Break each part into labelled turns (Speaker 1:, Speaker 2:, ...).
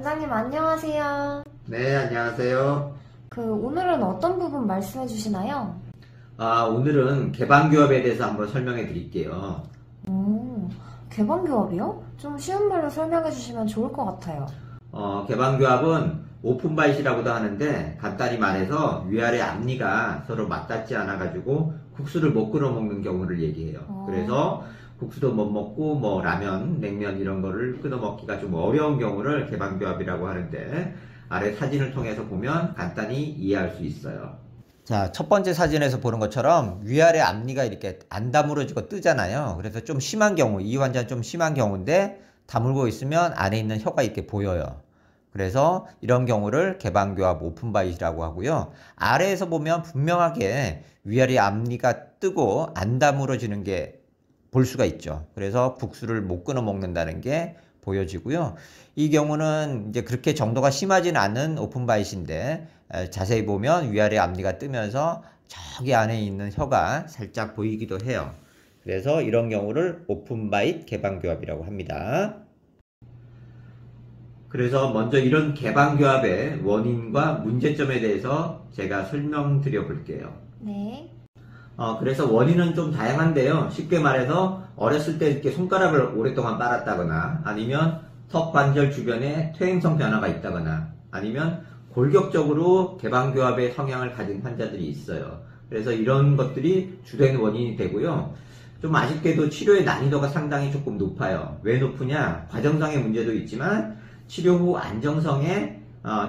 Speaker 1: 원장님 안녕하세요.
Speaker 2: 네, 안녕하세요.
Speaker 1: 오늘은 어떤 부분 말씀해 주시나요?
Speaker 2: 오늘은 개방교합에 대해서 한번 설명해 드릴게요.
Speaker 1: 개방교합이요? 좀 쉬운 말로 설명해 주시면 좋을 것 같아요.
Speaker 2: 개방교합은 오픈바이시라고도 하는데 간단히 말해서 위아래 앞니가 서로 맞닿지 않아가지고 국수를 못 끓여 먹는 경우를 얘기해요. 그래서 국수도 못 먹고 뭐 라면, 냉면 이런 거를 끓여 먹기가 좀 어려운 경우를 개방교합이라고 하는데 아래 사진을 통해서 보면 간단히 이해할 수 있어요. 자, 첫 번째 사진에서 보는 것처럼 위아래 앞니가 이렇게 안 다물어지고 뜨잖아요. 그래서 좀 심한 경우, 이 환자는 좀 심한 경우인데 다물고 있으면 안에 있는 혀가 이렇게 보여요. 그래서 이런 경우를 개방교합 오픈바이시라고 하고요. 아래에서 보면 분명하게 위아래 앞니가 뜨고 안 다물어지는 게 볼 수가 있죠. 그래서 국수를 못 끊어 먹는다는 게 보여지고요. 이 경우는 이제 그렇게 정도가 심하지는 않은 오픈바이시인데 자세히 보면 위아래 앞니가 뜨면서 저기 안에 있는 혀가 살짝 보이기도 해요. 그래서 이런 경우를 오픈바잇 개방교합이라고 합니다. 그래서 먼저 이런 개방교합의 원인과 문제점에 대해서 제가 설명드려 볼게요.
Speaker 1: 네.
Speaker 2: 그래서 원인은 좀 다양한데요. 쉽게 말해서 어렸을 때 이렇게 손가락을 오랫동안 빨았다거나 아니면 턱 관절 주변에 퇴행성 변화가 있다거나 아니면 골격적으로 개방교합의 성향을 가진 환자들이 있어요. 그래서 이런 것들이 주된 원인이 되고요. 좀 아쉽게도 치료의 난이도가 상당히 조금 높아요. 왜 높으냐? 과정상의 문제도 있지만 치료 후 안정성에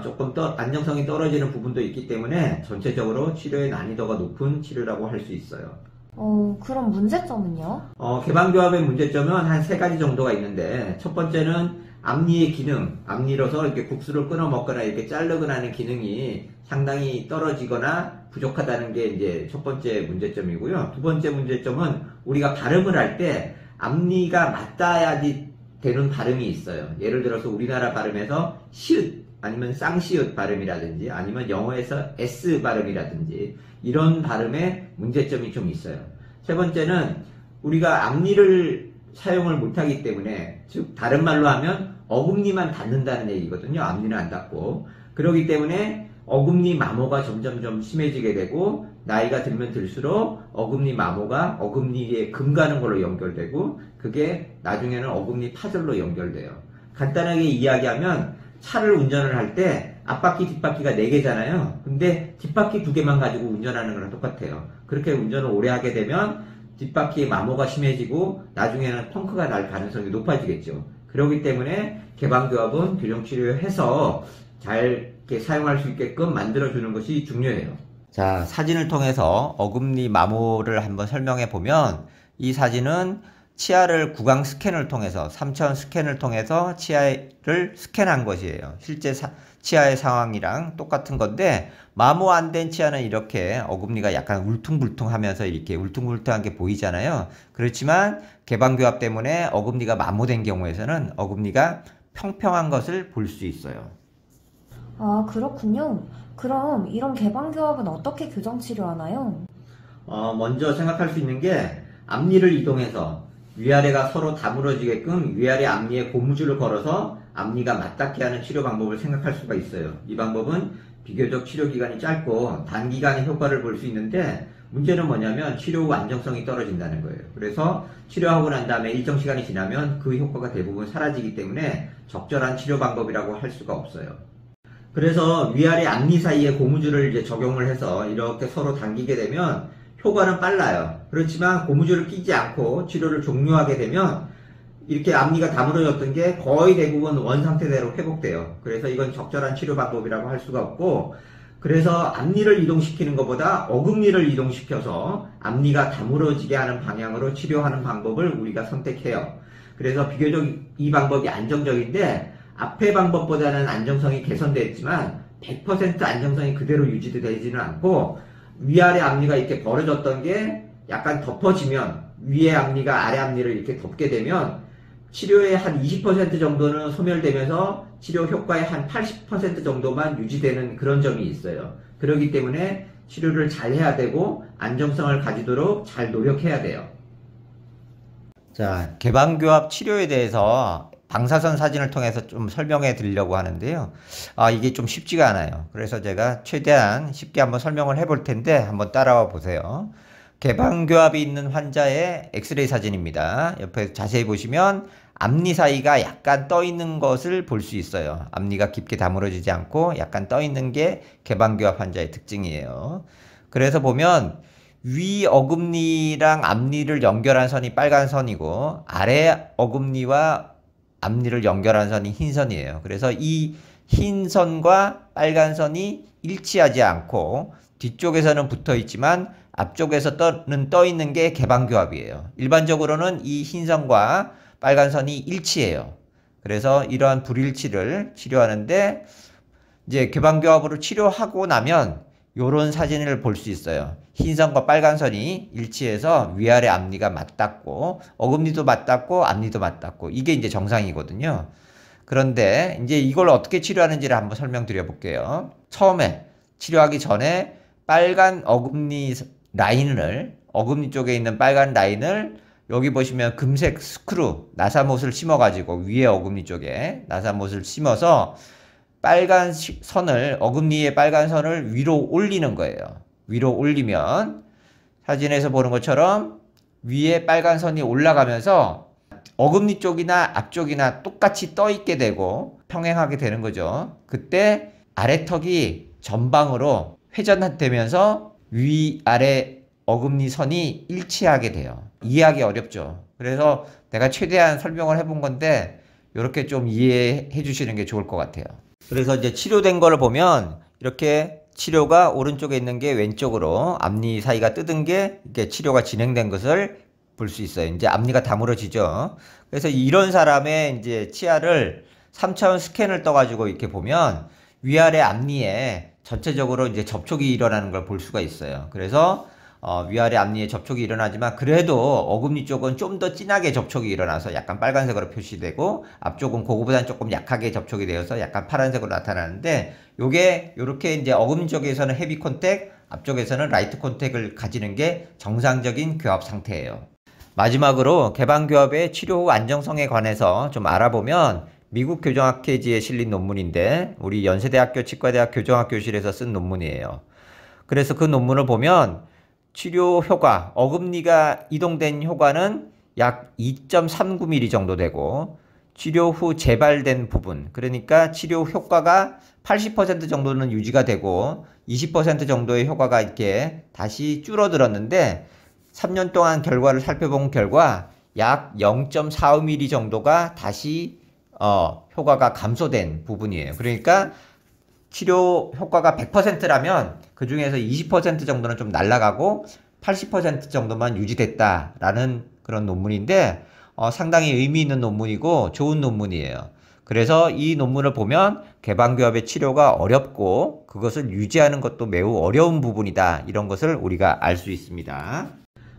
Speaker 2: 조금 안정성이 떨어지는 부분도 있기 때문에 전체적으로 치료의 난이도가 높은 치료라고 할 수 있어요.
Speaker 1: 그럼 문제점은요?
Speaker 2: 개방교합의 문제점은 한 세 가지 정도가 있는데 첫 번째는 앞니의 기능, 앞니로서 이렇게 국수를 끊어 먹거나 이렇게 자르거나 하는 기능이 상당히 떨어지거나 부족하다는 게 이제 첫 번째 문제점이고요. 두 번째 문제점은 우리가 발음을 할 때 앞니가 맞닿아야지 되는 발음이 있어요. 예를 들어서 우리나라 발음에서 시읒 아니면 쌍시읒 발음이라든지 아니면 영어에서 S 발음이라든지 이런 발음에 문제점이 좀 있어요. 세 번째는 우리가 앞니를 사용을 못하기 때문에 즉 다른 말로 하면 어금니만 닿는다는 얘기거든요. 앞니는 안 닿고 그렇기 때문에 어금니 마모가 점점점 심해지게 되고 나이가 들면 들수록 어금니 마모가 어금니에 금 가는 걸로 연결되고 그게 나중에는 어금니 파절로 연결돼요. 간단하게 이야기하면 차를 운전을 할 때 앞바퀴 뒷바퀴가 4개잖아요. 근데 뒷바퀴 2개만 가지고 운전하는 거랑 똑같아요. 그렇게 운전을 오래 하게 되면 뒷바퀴의 마모가 심해지고 나중에는 펑크가 날 가능성이 높아지겠죠. 그렇기 때문에 개방교합은 교정치료해서 잘 이렇게 사용할 수 있게끔 만들어주는 것이 중요해요. 자, 사진을 통해서 어금니 마모를 한번 설명해 보면 이 사진은 치아를 구강 스캔을 통해서 3차원 스캔을 통해서 치아를 스캔한 것이에요. 실제 치아의 상황이랑 똑같은 건데 마모 안 된 치아는 이렇게 어금니가 약간 울퉁불퉁하면서 이렇게 울퉁불퉁한 게 보이잖아요. 그렇지만 개방교합 때문에 어금니가 마모된 경우에서는 어금니가 평평한 것을 볼 수 있어요.
Speaker 1: 그렇군요. 그럼 이런 개방교합은 어떻게 교정치료하나요?
Speaker 2: 먼저 생각할 수 있는 게 앞니를 이동해서 위아래가 서로 다물어지게끔 위아래 앞니에 고무줄을 걸어서 앞니가 맞닿게 하는 치료 방법을 생각할 수가 있어요. 이 방법은 비교적 치료 기간이 짧고 단기간에 효과를 볼 수 있는데 문제는 뭐냐면 치료 후 안정성이 떨어진다는 거예요. 그래서 치료하고 난 다음에 일정 시간이 지나면 그 효과가 대부분 사라지기 때문에 적절한 치료 방법이라고 할 수가 없어요. 그래서 위아래 앞니 사이에 고무줄을 이제 적용을 해서 이렇게 서로 당기게 되면 효과는 빨라요. 그렇지만 고무줄을 끼지 않고 치료를 종료하게 되면 이렇게 앞니가 다물어졌던 게 거의 대부분 원상태대로 회복돼요. 그래서 이건 적절한 치료 방법이라고 할 수가 없고 그래서 앞니를 이동시키는 것보다 어금니를 이동시켜서 앞니가 다물어지게 하는 방향으로 치료하는 방법을 우리가 선택해요. 그래서 비교적 이 방법이 안정적인데 앞의 방법보다는 안정성이 개선됐지만 100% 안정성이 그대로 유지되지는 않고 위아래 앞니가 이렇게 벌어졌던 게 약간 덮어지면 위에 앞니가 아래 앞니를 이렇게 덮게 되면 치료의 한 20% 정도는 소멸되면서 치료 효과의 한 80% 정도만 유지되는 그런 점이 있어요. 그렇기 때문에 치료를 잘 해야 되고 안정성을 가지도록 잘 노력해야 돼요. 자, 개방교합 치료에 대해서 방사선 사진을 통해서 좀 설명해 드리려고 하는데요. 이게 좀 쉽지가 않아요. 그래서 제가 최대한 쉽게 한번 설명을 해볼 텐데 한번 따라와 보세요. 개방교합이 있는 환자의 엑스레이 사진입니다. 옆에 자세히 보시면 앞니 사이가 약간 떠 있는 것을 볼 수 있어요. 앞니가 깊게 다물어지지 않고 약간 떠 있는 게 개방교합 환자의 특징이에요. 그래서 보면 위 어금니랑 앞니를 연결한 선이 빨간 선이고 아래 어금니와 앞니를 연결한 선이 흰 선이에요. 그래서 이 흰 선과 빨간 선이 일치하지 않고 뒤쪽에서는 붙어 있지만 앞쪽에서는 떠 있는 게 개방교합이에요. 일반적으로는 이 흰 선과 빨간 선이 일치해요. 그래서 이러한 불일치를 치료하는데 이제 개방교합으로 치료하고 나면 요런 사진을 볼 수 있어요. 흰 선과 빨간 선이 일치해서 위아래 앞니가 맞닿고 어금니도 맞닿고 앞니도 맞닿고 이게 이제 정상이거든요. 그런데 이제 이걸 어떻게 치료하는지를 한번 설명드려 볼게요. 처음에 치료하기 전에 빨간 어금니 라인을 어금니 쪽에 있는 빨간 라인을 여기 보시면 금색 스크루 나사못을 심어 가지고 위에 어금니 쪽에 나사못을 심어서 빨간 선을 어금니의 빨간 선을 위로 올리는 거예요. 위로 올리면 사진에서 보는 것처럼 위에 빨간 선이 올라가면서 어금니 쪽이나 앞쪽이나 똑같이 떠 있게 되고 평행하게 되는 거죠. 그때 아래턱이 전방으로 회전되면서 위아래 어금니 선이 일치하게 돼요. 이해하기 어렵죠. 그래서 내가 최대한 설명을 해본 건데 이렇게 좀 이해해 주시는 게 좋을 것 같아요. 그래서 이제 치료된 거를 보면 이렇게 치료가 오른쪽에 있는 게 왼쪽으로 앞니 사이가 뜯은 게 이렇게 치료가 진행된 것을 볼 수 있어요. 이제 앞니가 다물어지죠. 그래서 이런 사람의 이제 치아를 3차원 스캔을 떠가지고 이렇게 보면 위아래 앞니에 전체적으로 이제 접촉이 일어나는 걸 볼 수가 있어요. 그래서 위아래 앞니에 접촉이 일어나지만 그래도 어금니 쪽은 좀 더 진하게 접촉이 일어나서 약간 빨간색으로 표시되고 앞쪽은 그거보다는 조금 약하게 접촉이 되어서 약간 파란색으로 나타나는데 요게 요렇게 이제 어금니 쪽에서는 헤비 콘택, 앞쪽에서는 라이트 콘택을 가지는 게 정상적인 교합 상태예요. 마지막으로 개방교합의 치료 후 안정성에 관해서 좀 알아보면 미국 교정학회지에 실린 논문인데 우리 연세대학교 치과대학 교정학교실에서 쓴 논문이에요. 그래서 그 논문을 보면 치료 효과, 어금니가 이동된 효과는 약 2.39mm 정도 되고 치료 후 재발된 부분, 그러니까 치료 효과가 80% 정도는 유지가 되고 20% 정도의 효과가 이렇게 다시 줄어들었는데 3년 동안 결과를 살펴본 결과 약 0.45mm 정도가 다시 효과가 감소된 부분이에요. 그러니까 치료 효과가 100%라면 그 중에서 20% 정도는 좀 날아가고 80% 정도만 유지됐다라는 그런 논문인데 상당히 의미 있는 논문이고 좋은 논문이에요. 그래서 이 논문을 보면 개방교합의 치료가 어렵고 그것을 유지하는 것도 매우 어려운 부분이다. 이런 것을 우리가 알 수 있습니다.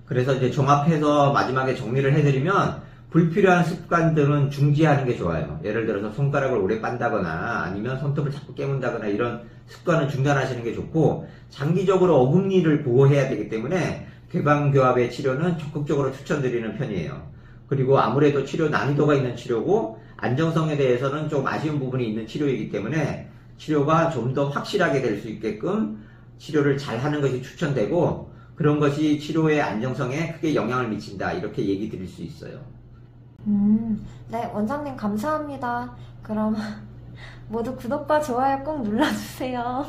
Speaker 2: 그래서 이제 종합해서 마지막에 정리를 해드리면 불필요한 습관들은 중지하는 게 좋아요. 예를 들어서 손가락을 오래 빤다거나 아니면 손톱을 자꾸 깨문다거나 이런 습관은 중단하시는 게 좋고 장기적으로 어금니를 보호해야 되기 때문에 개방교합의 치료는 적극적으로 추천드리는 편이에요. 그리고 아무래도 치료 난이도가 있는 치료고 안정성에 대해서는 좀 아쉬운 부분이 있는 치료이기 때문에 치료가 좀 더 확실하게 될 수 있게끔 치료를 잘 하는 것이 추천되고 그런 것이 치료의 안정성에 크게 영향을 미친다 이렇게 얘기 드릴 수 있어요.
Speaker 1: 네, 원장님 감사합니다. 그럼 모두 구독과 좋아요 꼭 눌러주세요.